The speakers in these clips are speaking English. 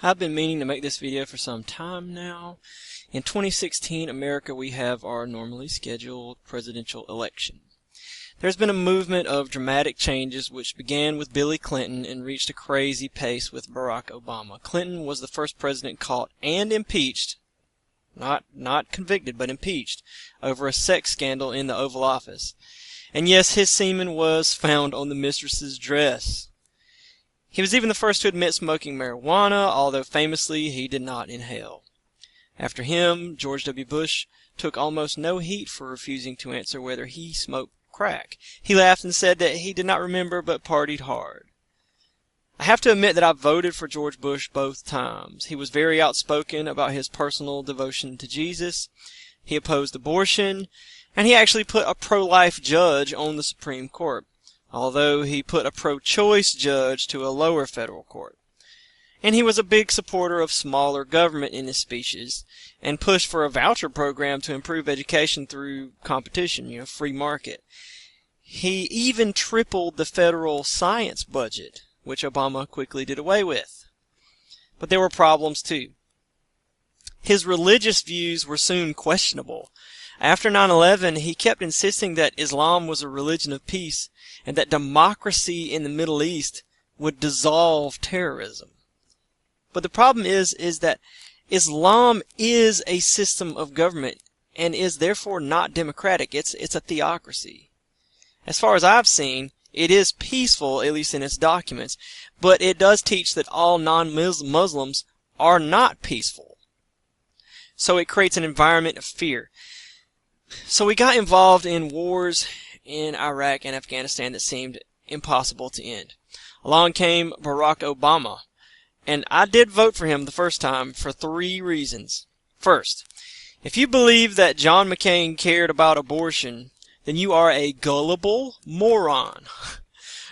I've been meaning to make this video for some time now. In 2016 America, we have our normally scheduled presidential election. There's been a movement of dramatic changes which began with Billy Clinton and reached a crazy pace with Barack Obama. Clinton was the first president caught and impeached, not convicted, but impeached, over a sex scandal in the Oval Office. And yes, his semen was found on the mistress's dress. He was even the first to admit smoking marijuana, although famously he did not inhale. After him, George W. Bush took almost no heat for refusing to answer whether he smoked crack. He laughed and said that he did not remember but partied hard. I have to admit that I voted for George Bush both times. He was very outspoken about his personal devotion to Jesus. He opposed abortion, and he actually put a pro-life judge on the Supreme Court, although he put a pro-choice judge to a lower federal court. And he was a big supporter of smaller government in his speeches and pushed for a voucher program to improve education through competition, free market. He even tripled the federal science budget, which Obama quickly did away with. But there were problems too. His religious views were soon questionable. After 9/11, he kept insisting that Islam was a religion of peace and that democracy in the Middle East would dissolve terrorism. But the problem is that Islam is a system of government and is therefore not democratic. It's a theocracy. As far as I've seen, it is peaceful, at least in its documents, but it does teach that all non-Muslims are not peaceful. So it creates an environment of fear. So we got involved in wars in Iraq and Afghanistan that seemed impossible to end. Along came Barack Obama, and I did vote for him the first time for 3 reasons. First, if you believe that John McCain cared about abortion, then you are a gullible moron.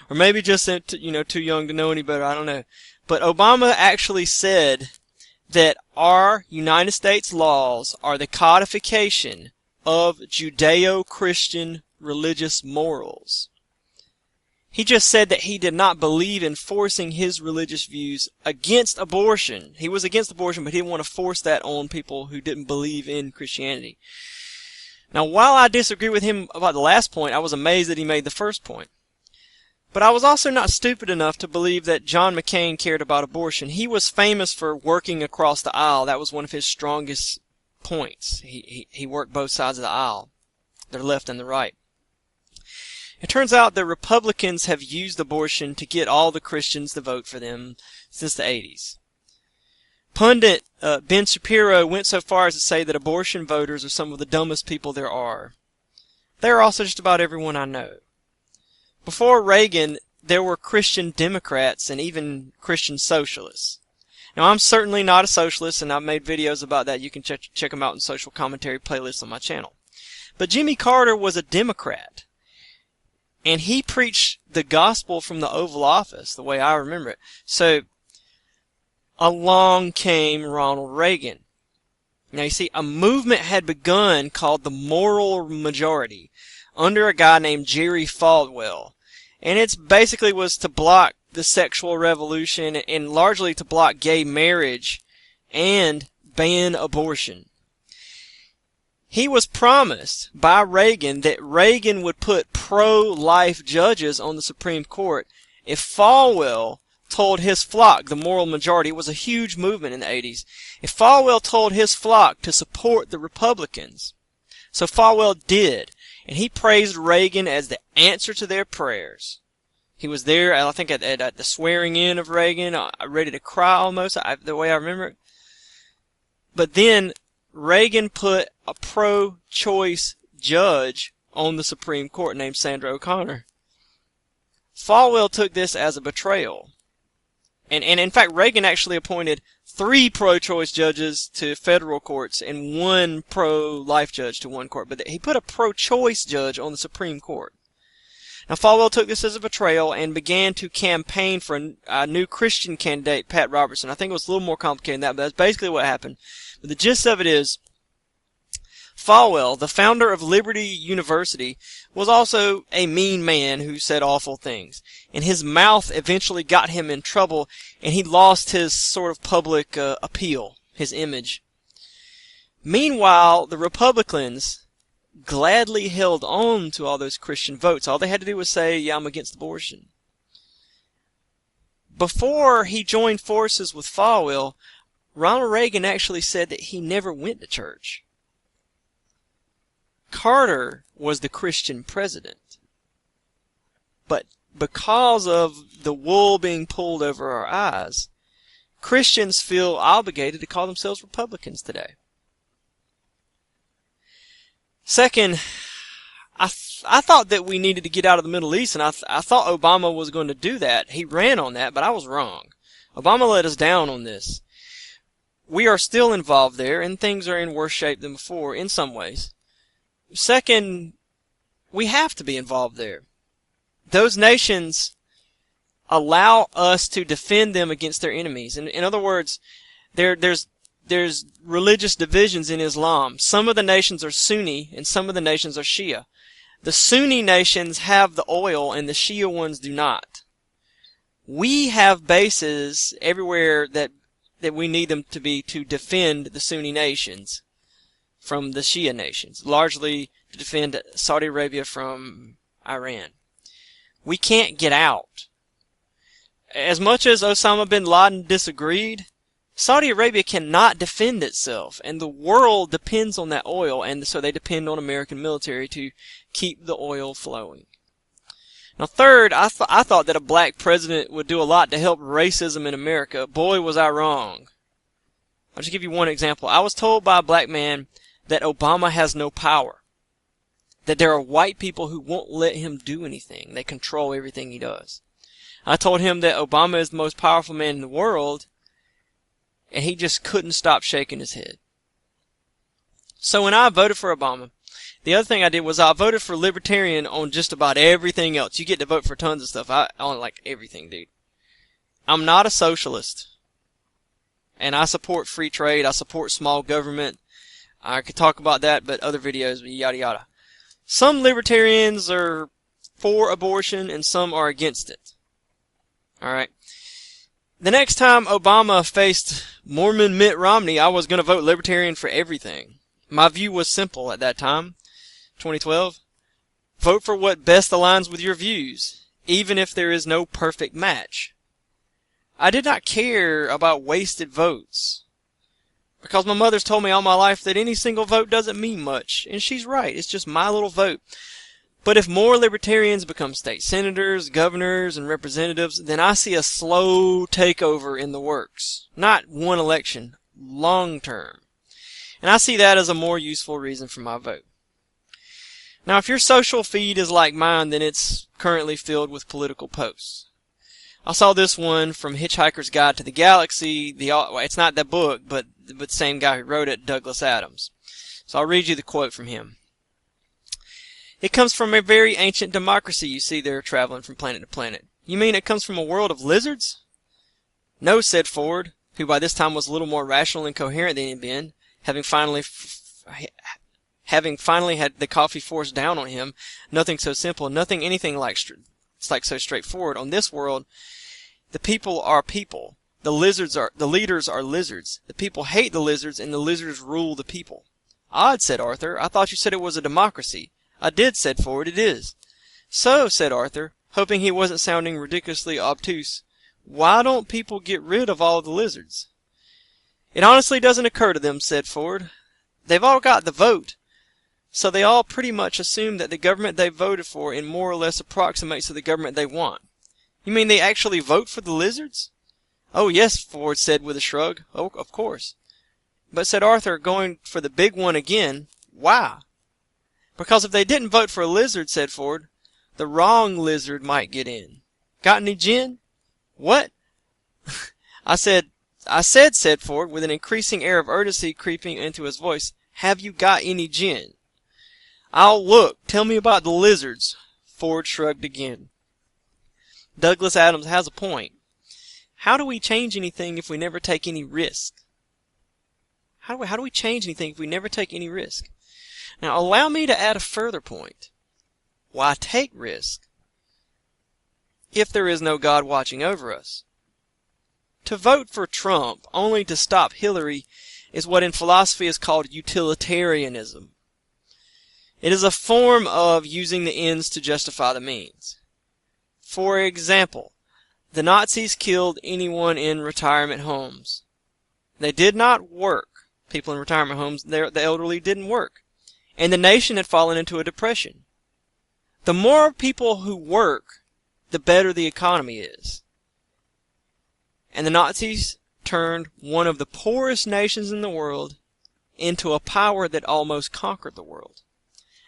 Or maybe just too young to know any better, I don't know. But Obama actually said that our United States laws are the codification of Judeo-Christian religious morals. He just said that he did not believe in forcing his religious views against abortion. He was against abortion, but he didn't want to force that on people who didn't believe in Christianity. Now, while I disagree with him about the last point, I was amazed that he made the first point. But I was also not stupid enough to believe that John McCain cared about abortion. He was famous for working across the aisle. That was one of his strongest points. He worked both sides of the aisle, the left and the right. It turns out that Republicans have used abortion to get all the Christians to vote for them since the 80s. Pundit Ben Shapiro went so far as to say that abortion voters are some of the dumbest people there are. They are also just about everyone I know. Before Reagan, there were Christian Democrats and even Christian socialists. Now, I'm certainly not a socialist, and I've made videos about that. You can check them out in social commentary playlists on my channel. But Jimmy Carter was a Democrat, and he preached the gospel from the Oval Office, the way I remember it. So, along came Ronald Reagan. Now, you see, a movement had begun called the Moral Majority under a guy named Jerry Falwell. And it basically was to block the sexual revolution and largely to block gay marriage and ban abortion. He was promised by Reagan that Reagan would put pro-life judges on the Supreme Court if Falwell told his flock, the Moral Majority, it was a huge movement in the 80s, if Falwell told his flock to support the Republicans. So Falwell did, and he praised Reagan as the answer to their prayers. He was there, I think, at the swearing in of Reagan, ready to cry almost, the way I remember it. But then Reagan put a pro-choice judge on the Supreme Court named Sandra O'Connor. Falwell took this as a betrayal. And in fact, Reagan actually appointed 3 pro-choice judges to federal courts and 1 pro-life judge to one court. But he put a pro-choice judge on the Supreme Court. Now, Falwell took this as a betrayal and began to campaign for a new Christian candidate, Pat Robertson. I think it was a little more complicated than that, but that's basically what happened. But the gist of it is, Falwell, the founder of Liberty University, was also a mean man who said awful things. And his mouth eventually got him in trouble, and he lost his sort of public appeal, his image. Meanwhile, the Republicans gladly held on to all those Christian votes. All they had to do was say, yeah, I'm against abortion. Before he joined forces with Falwell, Ronald Reagan actually said that he never went to church. Carter was the Christian president. But because of the wool being pulled over our eyes, Christians feel obligated to call themselves Republicans today. Second, I thought that we needed to get out of the Middle East, and I thought Obama was going to do that. He ran on that, but I was wrong. Obama let us down on this. We are still involved there, and things are in worse shape than before in some ways. Second, we have to be involved there. Those nations allow us to defend them against their enemies. In other words, there's religious divisions in Islam. Some of the nations are Sunni, and some of the nations are Shia. The Sunni nations have the oil, and the Shia ones do not. We have bases everywhere that we need them to be to defend the Sunni nations from the Shia nations, largely to defend Saudi Arabia from Iran. We can't get out. As much as Osama bin Laden disagreed, Saudi Arabia cannot defend itself, and the world depends on that oil, and so they depend on American military to keep the oil flowing. Now third, I thought that a black president would do a lot to help racism in America. Boy, was I wrong. I'll just give you one example. I was told by a black man that Obama has no power. That there are white people who won't let him do anything. They control everything he does. I told him that Obama is the most powerful man in the world, and he just couldn't stop shaking his head. So when I voted for Obama, the other thing I did was I voted for Libertarian on just about everything else. You get to vote for tons of stuff. I don't like everything, dude. I'm not a socialist. And I support free trade. I support small government. I could talk about that, but other videos, yada yada. Some libertarians are for abortion and some are against it. Alright. The next time Obama faced Mormon Mitt Romney, I was going to vote Libertarian for everything. My view was simple at that time, 2012. Vote for what best aligns with your views, even if there is no perfect match. I did not care about wasted votes, because my mother's told me all my life that any single vote doesn't mean much, and she's right. It's just my little vote. But if more libertarians become state senators, governors, and representatives, then I see a slow takeover in the works. Not one election, long term. And I see that as a more useful reason for my vote. Now, if your social feed is like mine, then it's currently filled with political posts. I saw this one from Hitchhiker's Guide to the Galaxy. It's not that book, but the same guy who wrote it, Douglas Adams. So I'll read you the quote from him. It comes from a very ancient democracy you see there traveling from planet to planet. You mean it comes from a world of lizards? No, said Ford, who by this time was a little more rational and coherent than he had been, having finally had the coffee forced down on him. Nothing so simple, nothing anything like so straightforward. On this world, the people are people. The leaders are lizards. The people hate the lizards, and the lizards rule the people. Odd, said Arthur. I thought you said it was a democracy. I did, said Ford. It is. So, said Arthur, hoping he wasn't sounding ridiculously obtuse, why don't people get rid of all of the lizards? It honestly doesn't occur to them, said Ford. They've all got the vote, so they all pretty much assume that the government they voted for in more or less approximates to the government they want. You mean they actually vote for the lizards? Oh, yes, Ford said with a shrug. Oh, of course. But, said Arthur, going for the big one again, why? Because if they didn't vote for a lizard, said Ford, the wrong lizard might get in. Got any gin? What? I said, said Ford, with an increasing air of urgency creeping into his voice, have you got any gin? I'll look. Tell me about the lizards. Ford shrugged again. Douglas Adams has a point. How do we change anything if we never take any risk? How do we change anything if we never take any risk? Now, allow me to add a further point. Why take risk if there is no God watching over us? To vote for Trump only to stop Hillary is what in philosophy is called utilitarianism. It is a form of using the ends to justify the means. For example, the Nazis killed anyone in retirement homes. They did not work. People in retirement homes, the elderly didn't work. And the nation had fallen into a depression. The more people who work, the better the economy is. And the Nazis turned one of the poorest nations in the world into a power that almost conquered the world.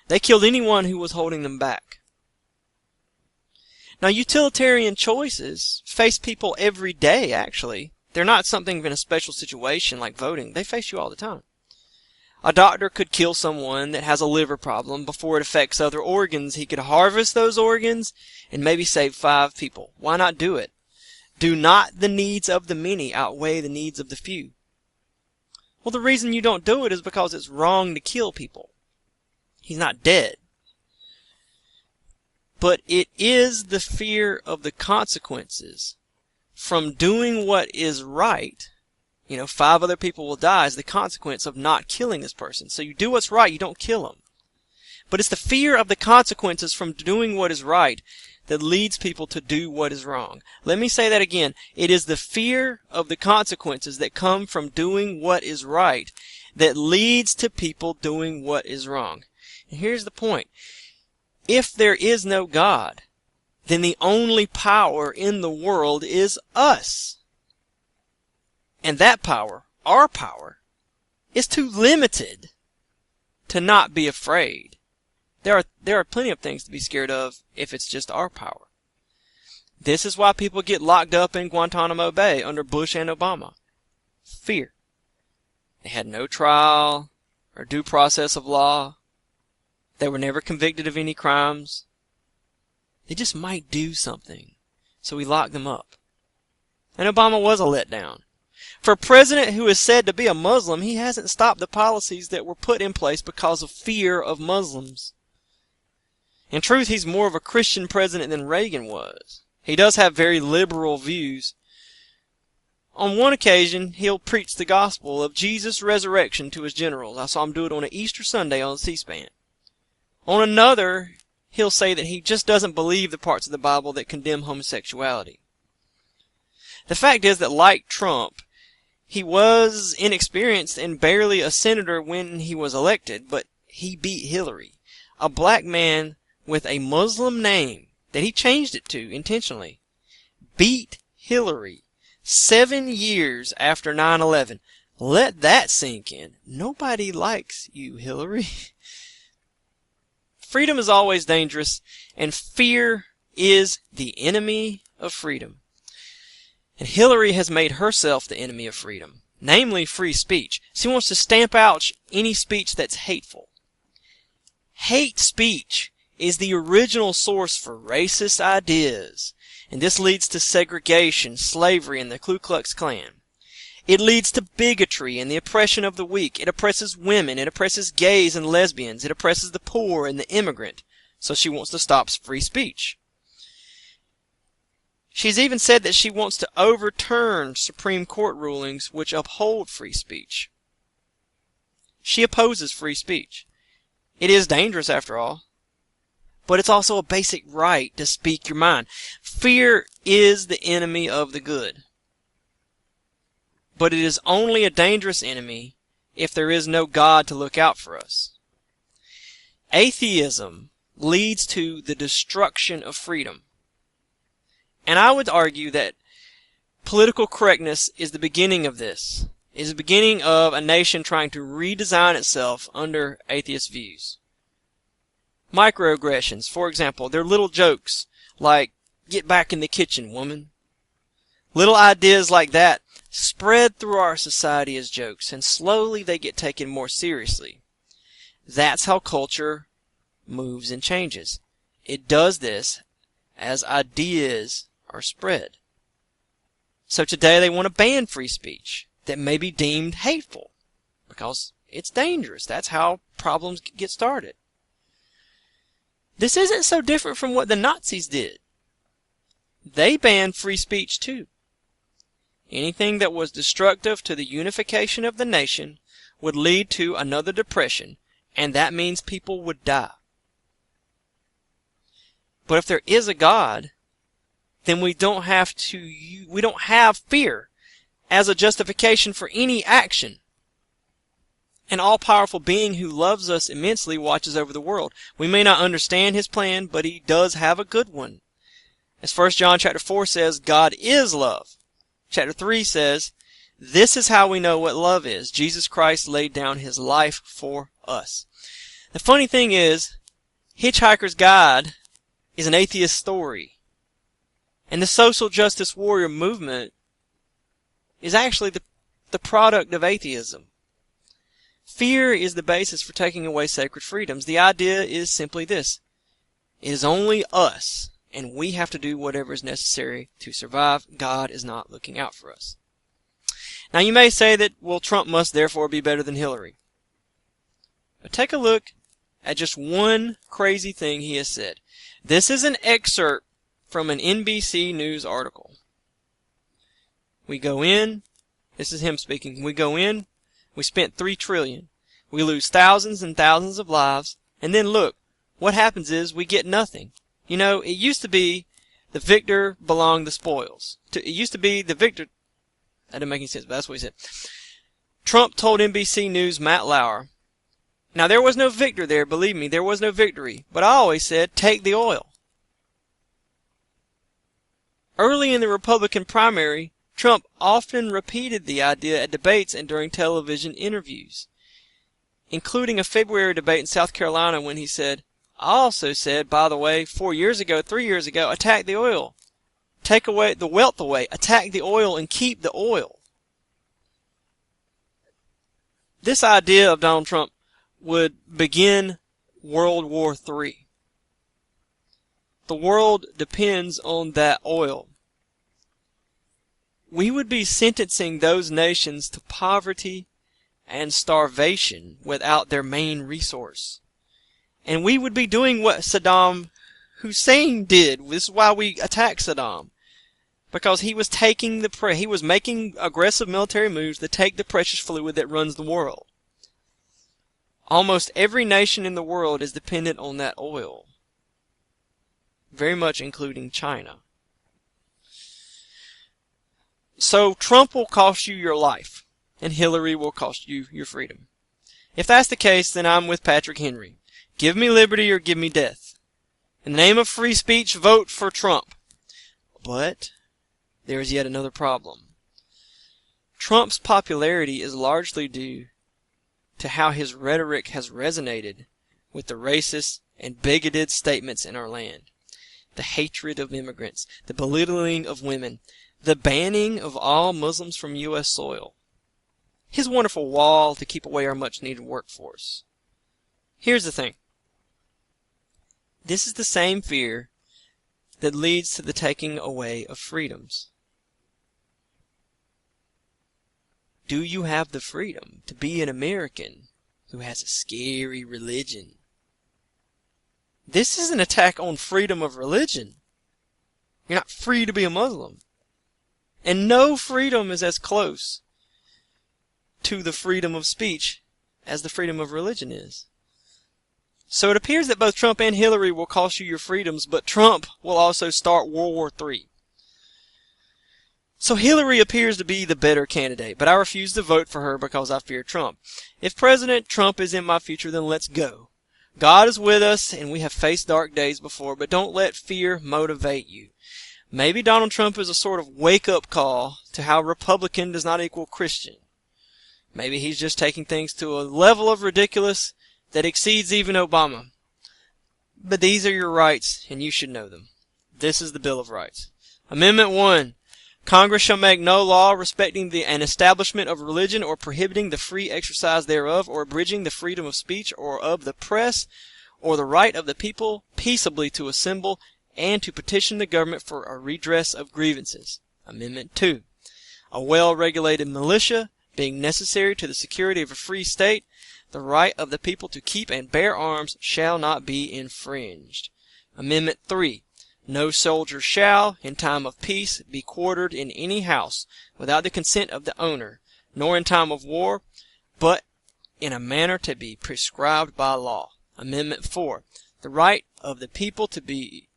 They killed anyone who was holding them back. Now, utilitarian choices face people every day, actually. They're not something in a special situation like voting. They face you all the time. A doctor could kill someone that has a liver problem before it affects other organs. He could harvest those organs and maybe save 5 people. Why not do it? Do not the needs of the many outweigh the needs of the few? Well, the reason you don't do it is because it's wrong to kill people. He's not dead. But it is the fear of the consequences from doing what is right. 5 other people will die as the consequence of not killing this person. So you do what's right, you don't kill them. But it's the fear of the consequences from doing what is right that leads people to do what is wrong. Let me say that again. It is the fear of the consequences that come from doing what is right that leads to people doing what is wrong. And here's the point. If there is no God, then the only power in the world is us. And that power, our power, is too limited to not be afraid. There are plenty of things to be scared of if it's just our power. This is why people get locked up in Guantanamo Bay under Bush and Obama. Fear. They had no trial or due process of law. They were never convicted of any crimes. They just might do something, so we locked them up. And Obama was a letdown. For a president who is said to be a Muslim, he hasn't stopped the policies that were put in place because of fear of Muslims. In truth, he's more of a Christian president than Reagan was. He does have very liberal views. On one occasion, he'll preach the gospel of Jesus' resurrection to his generals. I saw him do it on an Easter Sunday on C-SPAN. On another, he'll say that he just doesn't believe the parts of the Bible that condemn homosexuality. The fact is that, like Trump, he was inexperienced and barely a senator when he was elected, but he beat Hillary, a black man with a Muslim name that he changed it to intentionally. Beat Hillary 7 years after 9/11. Let that sink in. Nobody likes you, Hillary. Freedom is always dangerous, and fear is the enemy of freedom. And Hillary has made herself the enemy of freedom, namely free speech. She wants to stamp out any speech that's hateful. Hate speech is the original source for racist ideas, and this leads to segregation, slavery, and the Ku Klux Klan. It leads to bigotry and the oppression of the weak. It oppresses women. It oppresses gays and lesbians. It oppresses the poor and the immigrant. So she wants to stop free speech. She's even said that she wants to overturn Supreme Court rulings which uphold free speech. She opposes free speech. It is dangerous after all. But it's also a basic right to speak your mind. Fear is the enemy of the good. But it is only a dangerous enemy if there is no God to look out for us. Atheism leads to the destruction of freedom. And I would argue that political correctness is the beginning of this. It is the beginning of a nation trying to redesign itself under atheist views. Microaggressions, for example, they're little jokes like, "Get back in the kitchen, woman." Little ideas like that spread through our society as jokes, and slowly they get taken more seriously. That's how culture moves and changes. It does this as ideas are spread. So today they want to ban free speech that may be deemed hateful because it's dangerous. That's how problems get started. This isn't so different from what the Nazis did. They banned free speech too. Anything that was destructive to the unification of the nation would lead to another depression, and that means people would die. But if there is a God, then we don't have fear as a justification for any action. An all-powerful being who loves us immensely watches over the world. We may not understand his plan, but he does have a good one. As 1 John chapter 4 says, God is love. Chapter 3 says, this is how we know what love is. Jesus Christ laid down his life for us. The funny thing is, Hitchhiker's Guide is an atheist story. And the social justice warrior movement is actually the product of atheism. Fear is the basis for taking away sacred freedoms. The idea is simply this. It is only us, and we have to do whatever is necessary to survive. God is not looking out for us. Now you may say that, well, Trump must therefore be better than Hillary. But take a look at just one crazy thing he has said. This is an excerpt from an NBC News article. We go in, this is him speaking, we go in, we spent $3 trillion. We lose thousands and thousands of lives, and then look, what happens is we get nothing. You know, it used to be the victor belonged the spoils. It used to be the victor. That didn't make any sense, but that's what he said. Trump told NBC News' Matt Lauer, now there was no victor there, believe me, there was no victory, but I always said, take the oil. Early in the Republican primary, Trump often repeated the idea at debates and during television interviews, including a February debate in South Carolina when he said, I also said, by the way, 3 years ago, attack the oil. Take away the wealth away. Attack the oil and keep the oil. This idea of Donald Trump would begin World War III. The world depends on that oil. We would be sentencing those nations to poverty and starvation without their main resource. And we would be doing what Saddam Hussein did. This is why we attacked Saddam. Because he was he was making aggressive military moves to take the precious fluid that runs the world. Almost every nation in the world is dependent on that oil. Very much including China. So Trump will cost you your life, and Hillary will cost you your freedom. If that's the case, then I'm with Patrick Henry. Give me liberty or give me death. In the name of free speech, vote for Trump. But there is yet another problem. Trump's popularity is largely due to how his rhetoric has resonated with the racist and bigoted statements in our land. The hatred of immigrants, the belittling of women, the banning of all Muslims from U.S. soil. His wonderful wall to keep away our much-needed workforce. Here's the thing. This is the same fear that leads to the taking away of freedoms. Do you have the freedom to be an American who has a scary religion? This is an attack on freedom of religion. You're not free to be a Muslim. And no freedom is as close to the freedom of speech as the freedom of religion is. So it appears that both Trump and Hillary will cost you your freedoms, but Trump will also start World War III. So Hillary appears to be the better candidate, but I refuse to vote for her because I fear Trump. If President Trump is in my future, then let's go. God is with us, and we have faced dark days before, but don't let fear motivate you. Maybe Donald Trump is a sort of wake-up call to how Republican does not equal Christian. Maybe he's just taking things to a level of ridiculous that exceeds even Obama. But these are your rights, and you should know them. This is the Bill of Rights. Amendment 1. Congress shall make no law respecting an establishment of religion or prohibiting the free exercise thereof or abridging the freedom of speech or of the press or the right of the people peaceably to assemble and to petition the government for a redress of grievances. Amendment 2. A well-regulated militia being necessary to the security of a free state, the right of the people to keep and bear arms shall not be infringed. Amendment 3. No soldier shall, in time of peace, be quartered in any house without the consent of the owner, nor in time of war, but in a manner to be prescribed by law. Amendment 4. The right of the people to be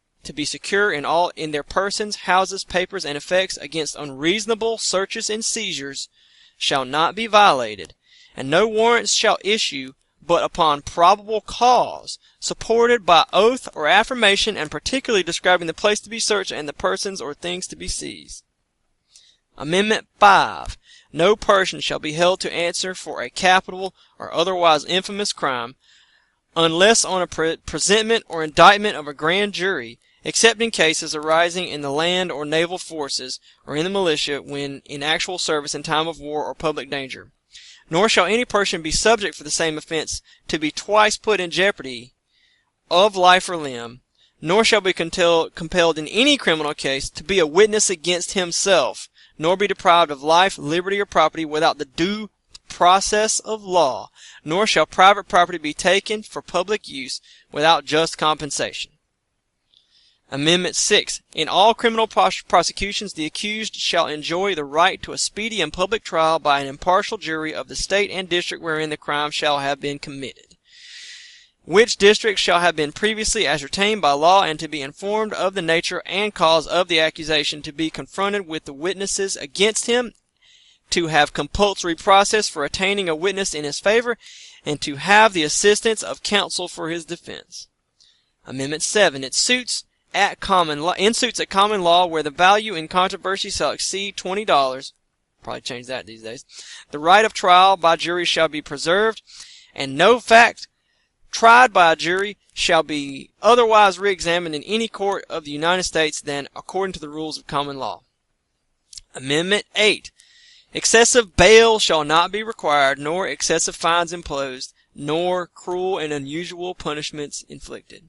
secure in their persons, houses, papers, and effects against unreasonable searches and seizures shall not be violated, and no warrants shall issue but upon probable cause, supported by oath or affirmation, and particularly describing the place to be searched and the persons or things to be seized. Amendment 5. No person shall be held to answer for a capital or otherwise infamous crime, unless on a presentment or indictment of a grand jury, except in cases arising in the land or naval forces, or in the militia when in actual service in time of war or public danger. Nor shall any person be subject for the same offense to be twice put in jeopardy of life or limb, nor shall be compelled in any criminal case to be a witness against himself, nor be deprived of life, liberty, or property without the due process of law, nor shall private property be taken for public use without just compensation. Amendment 6. In all criminal prosecutions, the accused shall enjoy the right to a speedy and public trial by an impartial jury of the state and district wherein the crime shall have been committed, which district shall have been previously ascertained by law, and to be informed of the nature and cause of the accusation, to be confronted with the witnesses against him, to have compulsory process for attaining a witness in his favor, and to have the assistance of counsel for his defense. Amendment 7. In suits at common law where the value in controversy shall exceed $20, probably change that these days, the right of trial by jury shall be preserved, and no fact tried by a jury shall be otherwise re-examined in any court of the United States than according to the rules of common law. Amendment 8. Excessive bail shall not be required, nor excessive fines imposed, nor cruel and unusual punishments inflicted.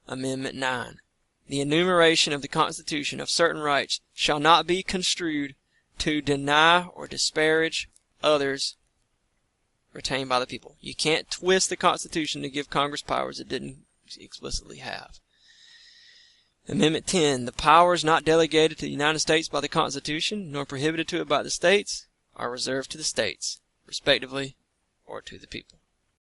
Amendment 9. The enumeration of the Constitution of certain rights shall not be construed to deny or disparage others retained by the people. You can't twist the Constitution to give Congress powers it didn't explicitly have. Amendment 10. The powers not delegated to the United States by the Constitution, nor prohibited to it by the states, are reserved to the states, respectively, or to the people.